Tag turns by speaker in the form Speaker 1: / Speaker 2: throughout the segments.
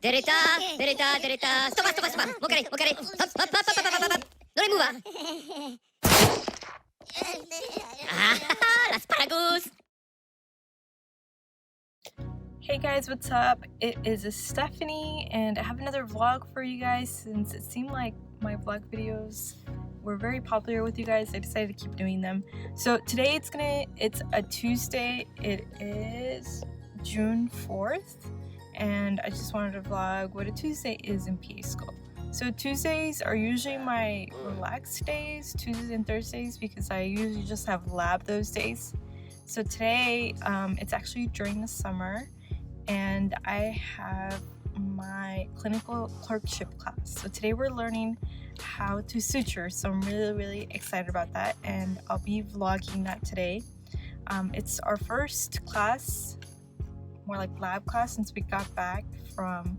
Speaker 1: Dereta, dereta, dereta. Stop, stop, stop. Okay, okay. Hop, hop, hop, hop, hop, hop, hop. No le mueva. Asparagus.
Speaker 2: Hey guys, what's up? It is Stephanie, and I have another vlog for you guys. Since it seemed like my vlog videos were very popular with you guys, I decided to keep doing them. So today it's a Tuesday. It is June 4th, and I just wanted to vlog what a Tuesday is in PA school. So Tuesdays are usually my relaxed days, Tuesdays and Thursdays, because I usually just have lab those days. So today, it's actually during the summer, and I have my clinical clerkship class. So today we're learning how to suture, so I'm really excited about that, and I'll be vlogging that today. It's our first class, more like lab class, since we got back from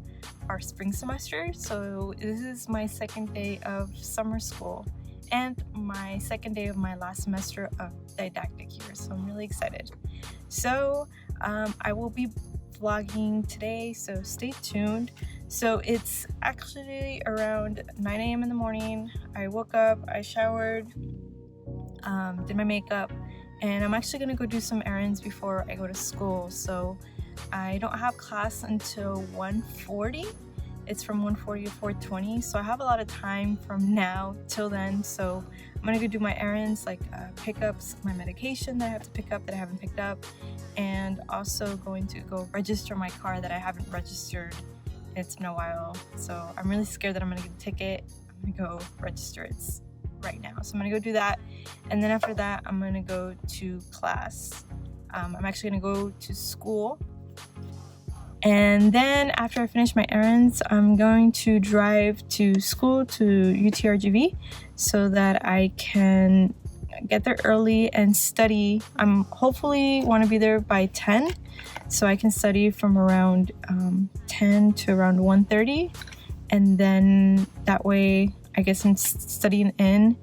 Speaker 2: our spring semester. So this is my second day of summer school and my second day of my last semester of didactic year, so I'm really excited. So I will be vlogging today, so stay tuned. So it's actually around 9 a.m. in the morning. I woke up, I showered, did my makeup, and I'm actually gonna go do some errands before I go to school. So I don't have class until 1:40. It's from 1:40 to 4:20, so I have a lot of time from now till then. So I'm gonna go do my errands, like pick up my medication that I have to pick up that I haven't picked up, and also going to go register my car that I haven't registered. It's been a while, so I'm really scared that I'm gonna get a ticket. I'm gonna go register it right now. So I'm gonna go do that, and then after that I'm gonna go to class. I'm actually gonna go to school, and then after I finish my errands, I'm going to drive to school to UTRGV so that I can get there early and study. I'm hopefully want to be there by 10, so I can study from around 10 to around 1:30, and then that way I guess I'm studying in,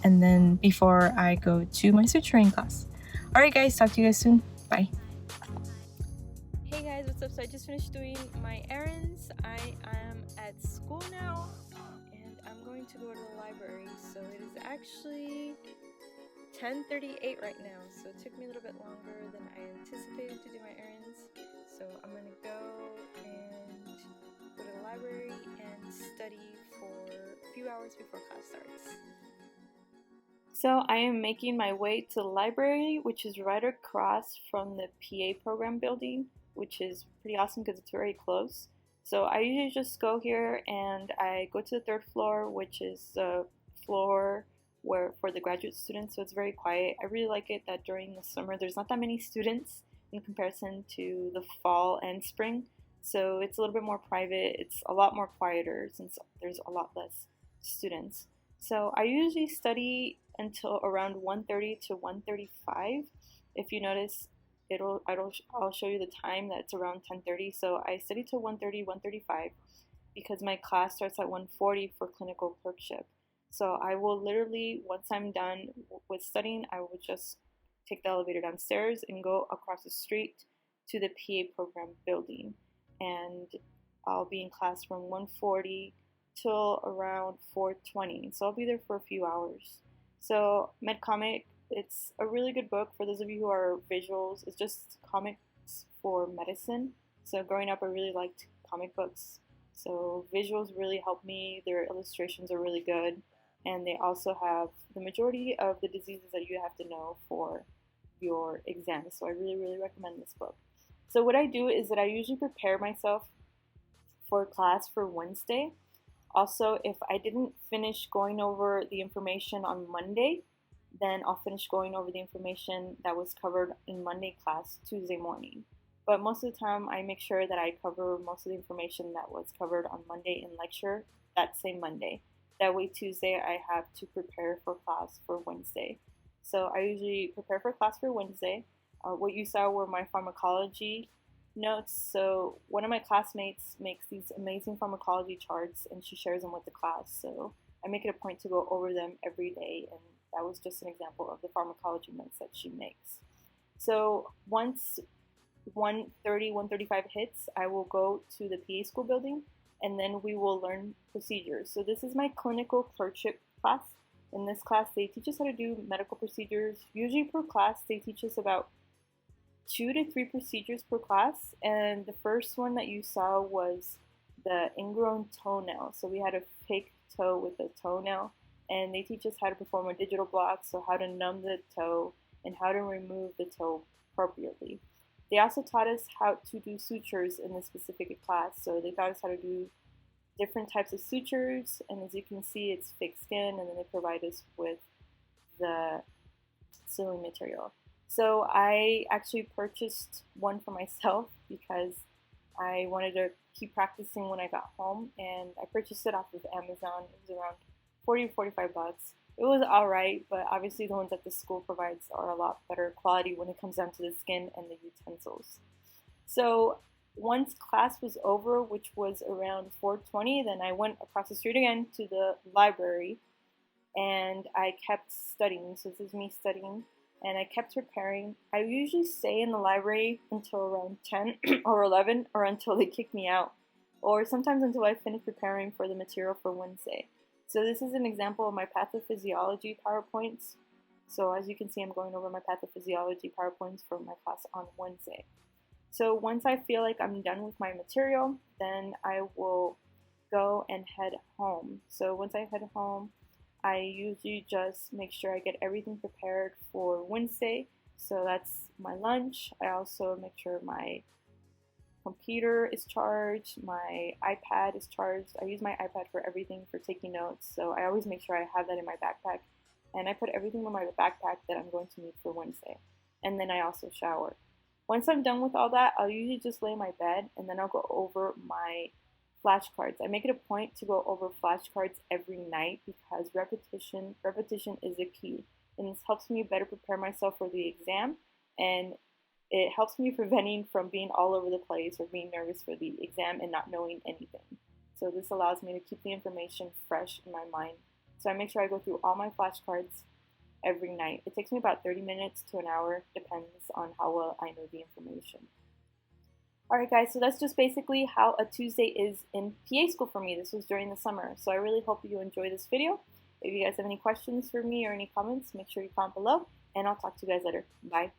Speaker 2: and then before I go to my suturing class. Alright guys, talk to you guys soon. Bye. Hey guys, what's up? So I just finished doing my errands. I am at school now, and I'm going to go to the library. So it is actually 10:38 right now, so it took me a little bit longer than I anticipated to do my errands. So I'm gonna go to the library and study for a few hours before class starts. So I am making my way to the library, which is right across from the PA program building, which is pretty awesome because it's very close. So I usually just go here and I go to the third floor, which is the floor where for the graduate students, so it's very quiet. I really like it that during the summer there's not that many students in comparison to the fall and spring, so it's a little bit more private. It's a lot more quieter since there's a lot less students. So I usually study until around 1:30 to 1:35. If you notice, I'll show you the time that it's around 10:30. So I study till 1:30, 1:35 because my class starts at 1:40 for clinical clerkship. So I will literally, once I'm done with studying, I will just take the elevator downstairs and go across the street to the PA program building. And I'll be in class from 1:40 till around 4:20. So I'll be there for a few hours. So MedComic, it's a really good book for those of you who are visuals. It's just comics for medicine. So growing up, I really liked comic books. So visuals really help me. Their illustrations are really good. And they also have the majority of the diseases that you have to know for your exams. So I really recommend this book. So what I do is that I usually prepare myself for class for Wednesday. Also, if I didn't finish going over the information on Monday, then I'll finish going over the information that was covered in Monday class Tuesday morning. But most of the time, I make sure that I cover most of the information that was covered on Monday in lecture that same Monday. That way Tuesday I have to prepare for class for Wednesday. So I usually prepare for class for Wednesday. What you saw were my pharmacology notes. So one of my classmates makes these amazing pharmacology charts and she shares them with the class. So I make it a point to go over them every day, and that was just an example of the pharmacology notes that she makes. So once 1:30, 1:35 hits, I will go to the PA school building, and then we will learn procedures. So this is my clinical clerkship class. In this class, they teach us how to do medical procedures. Usually per class, they teach us about 2 to 3 procedures per class, and the first one that you saw was the ingrown toenail. So we had a fake toe with a toenail, and they teach us how to perform a digital block, so how to numb the toe and how to remove the toe appropriately. They also taught us how to do sutures in this specific class, so they taught us how to do different types of sutures, and as you can see, it's fake skin, and then they provide us with the sewing material. So I actually purchased one for myself because I wanted to keep practicing when I got home, and I purchased it off of Amazon. It was around 40 to 45 bucks. It was alright, but obviously the ones that the school provides are a lot better quality when it comes down to the skin and the utensils. So once class was over, which was around 4:20, then I went across the street again to the library, and I kept studying. So this is me studying, and I kept preparing. I usually stay in the library until around 10 or 11, or until they kick me out, or sometimes until I finish preparing for the material for Wednesday. So this is an example of my pathophysiology PowerPoints. So as you can see, I'm going over my pathophysiology PowerPoints for my class on Wednesday. So once I feel like I'm done with my material, then I will go and head home. So once I head home, I usually just make sure I get everything prepared for Wednesday. So that's my lunch. I also make sure my computer is charged, my iPad is charged. I use my iPad for everything, for taking notes, so I always make sure I have that in my backpack. And I put everything in my backpack that I'm going to need for Wednesday. And then I also shower. Once I'm done with all that, I'll usually just lay in my bed, and then I'll go over my flashcards. I make it a point to go over flashcards every night because repetition is the key. And this helps me better prepare myself for the exam, and it helps me preventing from being all over the place or being nervous for the exam and not knowing anything. So this allows me to keep the information fresh in my mind. So I make sure I go through all my flashcards every night. It takes me about 30 minutes to an hour, depends on how well I know the information. Alright guys, so that's just basically how a Tuesday is in PA school for me. This was during the summer, so I really hope you enjoy this video. If you guys have any questions for me or any comments, make sure you comment below, and I'll talk to you guys later. Bye.